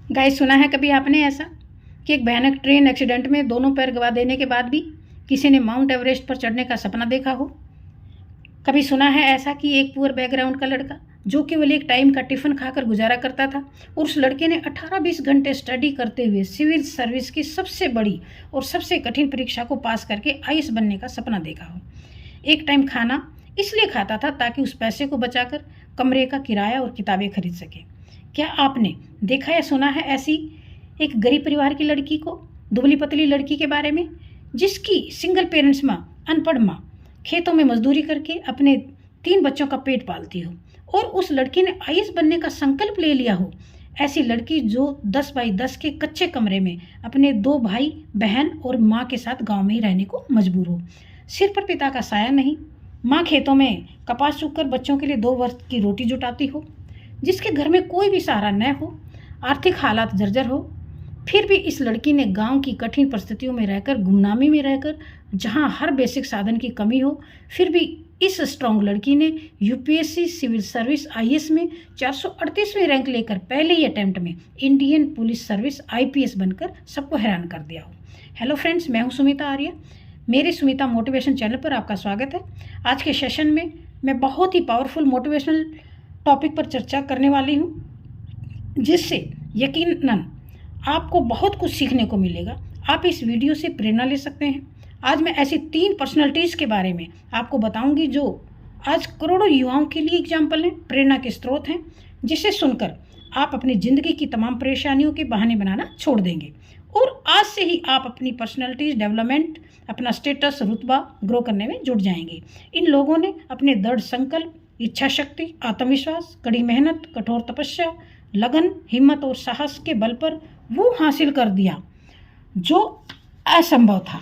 Guys, सुना है कभी आपने ऐसा कि एक भयानक ट्रेन एक्सीडेंट में दोनों पैर गंवा देने के बाद भी किसी ने माउंट एवरेस्ट पर चढ़ने का सपना देखा हो? कभी सुना है ऐसा कि एक पुअर बैकग्राउंड का लड़का जो केवल एक टाइम का टिफिन खाकर गुजारा करता था और उस लड़के ने 18-20 घंटे स्टडी करते हुए सिविल सर्विस की सबसे बड़ी और सबसे कठिन परीक्षा को पास करके आईएएस बनने का सपना देखा हो? एक टाइम खाना इसलिए खाता था ताकि उस पैसे को बचाकर कमरे का किराया और किताबें खरीद सके। क्या आपने देखा या सुना है ऐसी एक गरीब परिवार की लड़की को, दुबली पतली लड़की के बारे में, जिसकी सिंगल पेरेंट्स माँ, अनपढ़ माँ, खेतों में मजदूरी करके अपने 3 बच्चों का पेट पालती हो और उस लड़की ने आईएएस बनने का संकल्प ले लिया हो? ऐसी लड़की जो 10 बाई 10 के कच्चे कमरे में अपने 2 भाई बहन और माँ के साथ गांव में ही रहने को मजबूर हो। सिर पर पिता का साया नहीं, माँ खेतों में कपास चूक कर बच्चों के लिए 2 वक्त की रोटी जुटाती हो, जिसके घर में कोई भी सहारा न हो, आर्थिक हालात जर्जर हो, फिर भी इस लड़की ने गांव की कठिन परिस्थितियों में रहकर, गुमनामी में रहकर, जहां हर बेसिक साधन की कमी हो, फिर भी इस स्ट्रांग लड़की ने यूपीएससी सिविल सर्विस आईएएस में 438वें रैंक लेकर पहले ही अटेम्प्ट में इंडियन पुलिस सर्विस आईपीएस बनकर सबको हैरान कर दिया हो। हेलो फ्रेंड्स, मैं हूं सुमिता आर्य। मेरे सुमिता मोटिवेशन चैनल पर आपका स्वागत है। आज के सेशन में मैं बहुत ही पावरफुल मोटिवेशनल टॉपिक पर चर्चा करने वाली हूँ, जिससे यकीनन आपको बहुत कुछ सीखने को मिलेगा। आप इस वीडियो से प्रेरणा ले सकते हैं। आज मैं ऐसी 3 पर्सनालिटीज़ के बारे में आपको बताऊंगी जो आज करोड़ों युवाओं के लिए एग्जाम्पल हैं, प्रेरणा के स्रोत हैं, जिसे सुनकर आप अपनी ज़िंदगी की तमाम परेशानियों के बहाने बनाना छोड़ देंगे और आज से ही आप अपनी पर्सनालिटीज़ डेवलपमेंट, अपना स्टेटस, रुतबा ग्रो करने में जुट जाएंगे। इन लोगों ने अपने दृढ़ संकल्प, इच्छा शक्ति, आत्मविश्वास, कड़ी मेहनत, कठोर तपस्या, लगन, हिम्मत और साहस के बल पर वो हासिल कर दिया जो असंभव था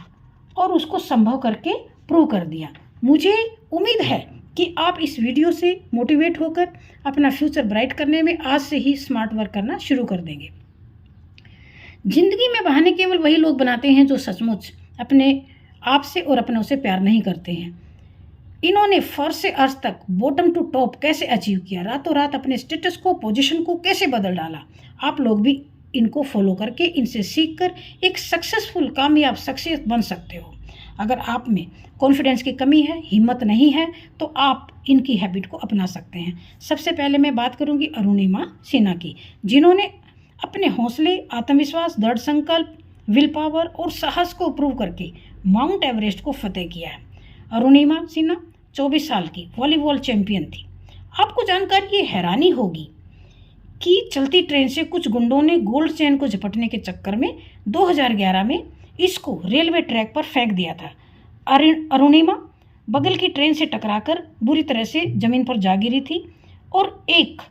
और उसको संभव करके प्रूव कर दिया। मुझे उम्मीद है कि आप इस वीडियो से मोटिवेट होकर अपना फ्यूचर ब्राइट करने में आज से ही स्मार्ट वर्क करना शुरू कर देंगे। जिंदगी में बहाने केवल वही लोग बनाते हैं जो सचमुच अपने आप से और अपनों से प्यार नहीं करते हैं। इन्होंने फर्स्ट से अर्थ तक, बॉटम टू टॉप कैसे अचीव किया, रातों रात अपने स्टेटस को, पोजीशन को कैसे बदल डाला। आप लोग भी इनको फॉलो करके, इनसे सीखकर एक सक्सेसफुल, कामयाब सक्सेस बन सकते हो। अगर आप में कॉन्फिडेंस की कमी है, हिम्मत नहीं है, तो आप इनकी हैबिट को अपना सकते हैं। सबसे पहले मैं बात करूंगी अरुणिमा सिन्हा की, जिन्होंने अपने हौसले, आत्मविश्वास, दृढ़ संकल्प, विल पावर और साहस को प्रूव करके माउंट एवरेस्ट को फतेह किया है। अरुणिमा सिन्हा 24 साल की वॉलीबॉल चैंपियन थी। आपको जानकर ये हैरानी होगी कि चलती ट्रेन से कुछ गुंडों ने गोल्ड चेन को झपटने के चक्कर में 2011 में इसको रेलवे ट्रैक पर फेंक दिया था। अरुणिमा बगल की ट्रेन से टकराकर बुरी तरह से जमीन पर जा गिरी थी और एक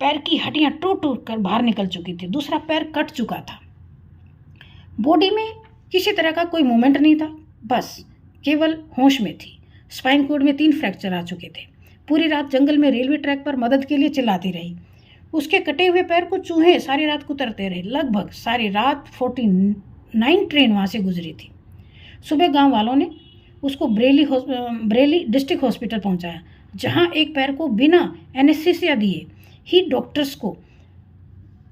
पैर की हड्डियां टूट टूट कर बाहर निकल चुकी थी, दूसरा पैर कट चुका था। बॉडी में किसी तरह का कोई मूवमेंट नहीं था, बस केवल होश में थी। स्पाइन कोड में 3 फ्रैक्चर आ चुके थे। पूरी रात जंगल में रेलवे ट्रैक पर मदद के लिए चिल्लाती रही। उसके कटे हुए पैर को चूहे सारी रात कुतरते रहे। लगभग सारी रात 49 ट्रेन वहाँ से गुजरी थी। सुबह गांव वालों ने उसको ब्रेली डिस्ट्रिक्ट हॉस्पिटल पहुंचाया, जहां एक पैर को बिना एनेस्थीसिया दिए ही डॉक्टर्स को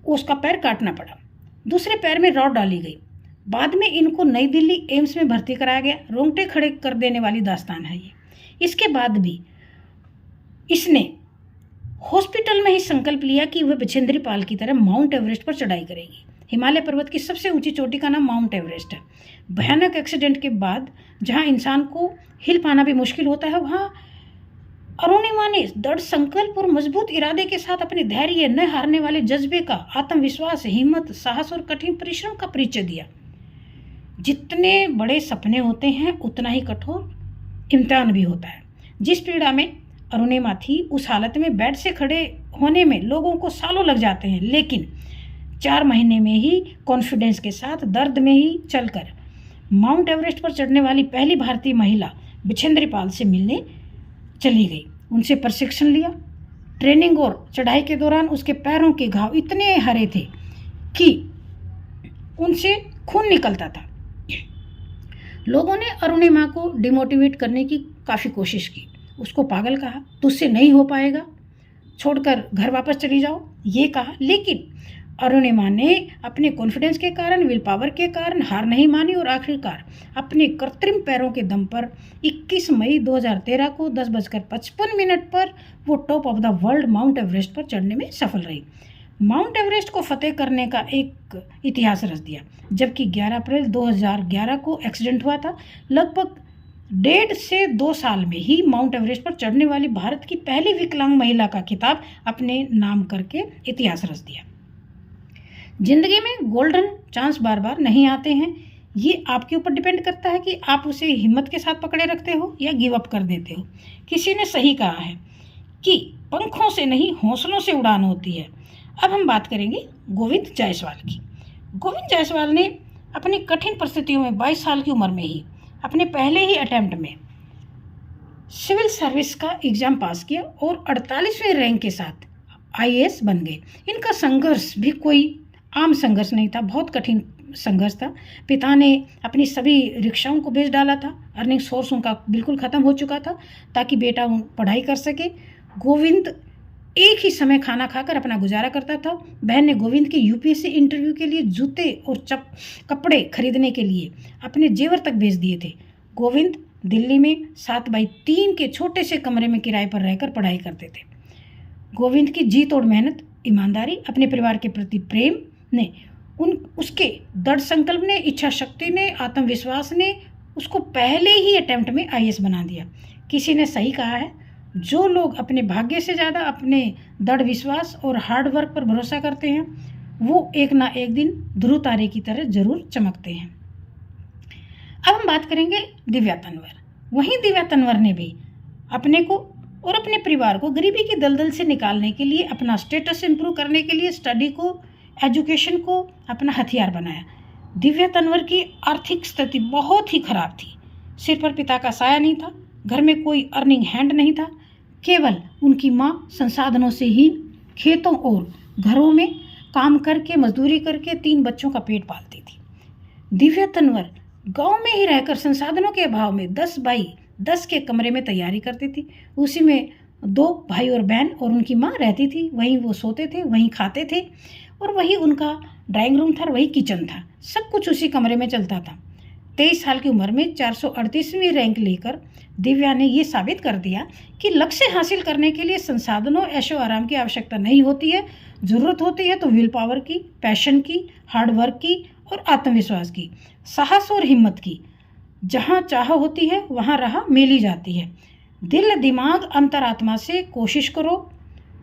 उसका पैर काटना पड़ा। दूसरे पैर में रॉड डाली गई। बाद में इनको नई दिल्ली एम्स में भर्ती कराया गया। रोंगटे खड़े कर देने वाली दास्तान है ये। इसके बाद भी इसने हॉस्पिटल में ही संकल्प लिया कि वह बछेंद्री पाल की तरह माउंट एवरेस्ट पर चढ़ाई करेगी। हिमालय पर्वत की सबसे ऊंची चोटी का नाम माउंट एवरेस्ट है। भयानक एक्सीडेंट के बाद जहां इंसान को हिल पाना भी मुश्किल होता है, वहां अरुणिमा ने दृढ़ संकल्प और मजबूत इरादे के साथ अपने धैर्य, न हारने वाले जज्बे का, आत्मविश्वास, हिम्मत, साहस और कठिन परिश्रम का परिचय दिया। जितने बड़े सपने होते हैं उतना ही कठोर इम्तिहान भी होता है। जिस पीड़ा में अरुणिमा थी, उस हालत में बेड से खड़े होने में लोगों को सालों लग जाते हैं, लेकिन 4 महीने में ही कॉन्फिडेंस के साथ, दर्द में ही चलकर माउंट एवरेस्ट पर चढ़ने वाली पहली भारतीय महिला बछेंद्री पाल से मिलने चली गई। उनसे प्रशिक्षण लिया। ट्रेनिंग और चढ़ाई के दौरान उसके पैरों के घाव इतने हरे थे कि उनसे खून निकलता था। लोगों ने अरुणिमा को डिमोटिवेट करने की काफ़ी कोशिश की। उसको पागल कहा, तुझसे नहीं हो पाएगा, छोड़कर घर वापस चली जाओ, ये कहा। लेकिन अरुणिमा ने अपने कॉन्फिडेंस के कारण, विल पावर के कारण हार नहीं मानी और आखिरकार अपने कृत्रिम पैरों के दम पर 21 मई 2013 को 10:55 पर वो top of the world mount Everest पर चढ़ने में सफल रही। माउंट एवरेस्ट को फतेह करने का एक इतिहास रच दिया। जबकि 11 अप्रैल 2011 को एक्सीडेंट हुआ था, लगभग 1.5 से 2 साल में ही माउंट एवरेस्ट पर चढ़ने वाली भारत की पहली विकलांग महिला का खिताब अपने नाम करके इतिहास रच दिया। जिंदगी में गोल्डन चांस बार बार नहीं आते हैं। ये आपके ऊपर डिपेंड करता है कि आप उसे हिम्मत के साथ पकड़े रखते हो या गिव अप कर देते हो। किसी ने सही कहा है कि पंखों से नहीं हौसलों से उड़ान होती है। अब हम बात करेंगे गोविंद जायसवाल की। गोविंद जायसवाल ने अपनी कठिन परिस्थितियों में 22 साल की उम्र में ही अपने पहले ही अटेम्प्ट में सिविल सर्विस का एग्जाम पास किया और 48वें रैंक के साथ IAS बन गए। इनका संघर्ष भी कोई आम संघर्ष नहीं था, बहुत कठिन संघर्ष था। पिता ने अपनी सभी रिक्शाओं को बेच डाला था, अर्निंग सोर्स उनका बिल्कुल ख़त्म हो चुका था ताकि बेटा पढ़ाई कर सके। गोविंद एक ही समय खाना खाकर अपना गुजारा करता था। बहन ने गोविंद के UPSC इंटरव्यू के लिए जूते और कपड़े खरीदने के लिए अपने जेवर तक बेच दिए थे। गोविंद दिल्ली में 7x3 के छोटे से कमरे में किराए पर रहकर पढ़ाई करते थे। गोविंद की जी तोड़ मेहनत, ईमानदारी, अपने परिवार के प्रति प्रेम ने उसके दृढ़ संकल्प ने, इच्छा शक्ति ने, आत्मविश्वास ने उसको पहले ही अटेम्प्ट में IAS बना दिया। किसी ने सही कहा है, जो लोग अपने भाग्य से ज़्यादा अपने दृढ़ विश्वास और हार्ड वर्क पर भरोसा करते हैं वो एक ना एक दिन ध्रुव तारे की तरह जरूर चमकते हैं। अब हम बात करेंगे दिव्या तन्वर। वहीं दिव्या तन्वर ने भी अपने को और अपने परिवार को गरीबी की दलदल से निकालने के लिए, अपना स्टेटस इंप्रूव करने के लिए स्टडी को, एजुकेशन को अपना हथियार बनाया। दिव्या तन्वर की आर्थिक स्थिति बहुत ही खराब थी। सिर पर पिता का साया नहीं था, घर में कोई अर्निंग हैंड नहीं था। केवल उनकी माँ संसाधनों से ही खेतों और घरों में काम करके, मजदूरी करके 3 बच्चों का पेट पालती थी। दिव्या तन्वर गांव में ही रहकर संसाधनों के अभाव में 10x10 के कमरे में तैयारी करती थी। उसी में 2 भाई और बहन और उनकी माँ रहती थी। वहीं वो सोते थे, वहीं खाते थे और वही उनका ड्राइंग रूम था, वही किचन था। सब कुछ उसी कमरे में चलता था। 23 साल की उम्र में 438वीं रैंक लेकर दिव्या ने ये साबित कर दिया कि लक्ष्य हासिल करने के लिए संसाधनों, ऐशो आराम की आवश्यकता नहीं होती है। ज़रूरत होती है तो विल पावर की, पैशन की, हार्ड वर्क की और आत्मविश्वास की, साहस और हिम्मत की। जहाँ चाह होती है वहाँ राह मिल जाती है। दिल, दिमाग, अंतरात्मा से कोशिश करो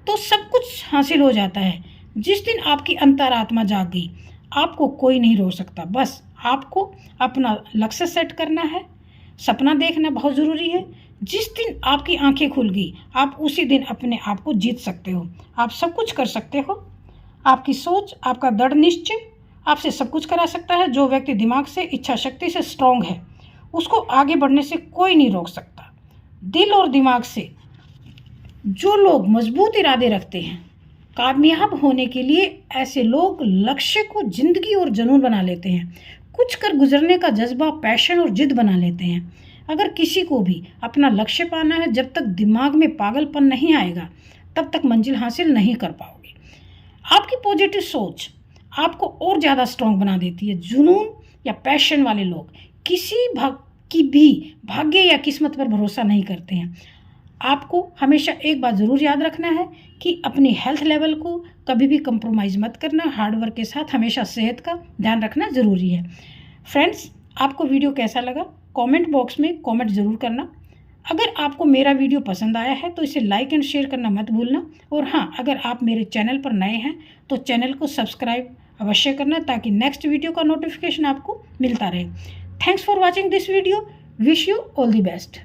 तो सब कुछ हासिल हो जाता है। जिस दिन आपकी अंतरात्मा जाग गई, आपको कोई नहीं रोक सकता। बस आपको अपना लक्ष्य सेट करना है, सपना देखना बहुत ज़रूरी है। जिस दिन आपकी आंखें खुल गई, आप उसी दिन अपने आप को जीत सकते हो। आप सब कुछ कर सकते हो। आपकी सोच, आपका दृढ़ निश्चय आपसे सब कुछ करा सकता है। जो व्यक्ति दिमाग से, इच्छा शक्ति से स्ट्रांग है, उसको आगे बढ़ने से कोई नहीं रोक सकता। दिल और दिमाग से जो लोग मजबूत इरादे रखते हैं, कामयाब होने के लिए ऐसे लोग लक्ष्य को जिंदगी और जुनून बना लेते हैं। कुछ कर गुजरने का जज्बा, पैशन और जिद बना लेते हैं। अगर किसी को भी अपना लक्ष्य पाना है, जब तक दिमाग में पागलपन नहीं आएगा तब तक मंजिल हासिल नहीं कर पाओगे। आपकी पॉजिटिव सोच आपको और ज़्यादा स्ट्रांग बना देती है। जुनून या पैशन वाले लोग किसी की भी भाग्य या किस्मत पर भरोसा नहीं करते हैं। आपको हमेशा एक बात ज़रूर याद रखना है कि अपनी हेल्थ लेवल को कभी भी कंप्रोमाइज़ मत करना। हार्डवर्क के साथ हमेशा सेहत का ध्यान रखना ज़रूरी है। फ्रेंड्स, आपको वीडियो कैसा लगा कमेंट बॉक्स में कमेंट ज़रूर करना। अगर आपको मेरा वीडियो पसंद आया है तो इसे लाइक एंड शेयर करना मत भूलना। और हाँ, अगर आप मेरे चैनल पर नए हैं तो चैनल को सब्सक्राइब अवश्य करना ताकि नेक्स्ट वीडियो का नोटिफिकेशन आपको मिलता रहे। Thanks for watching this video. Wish you all the best.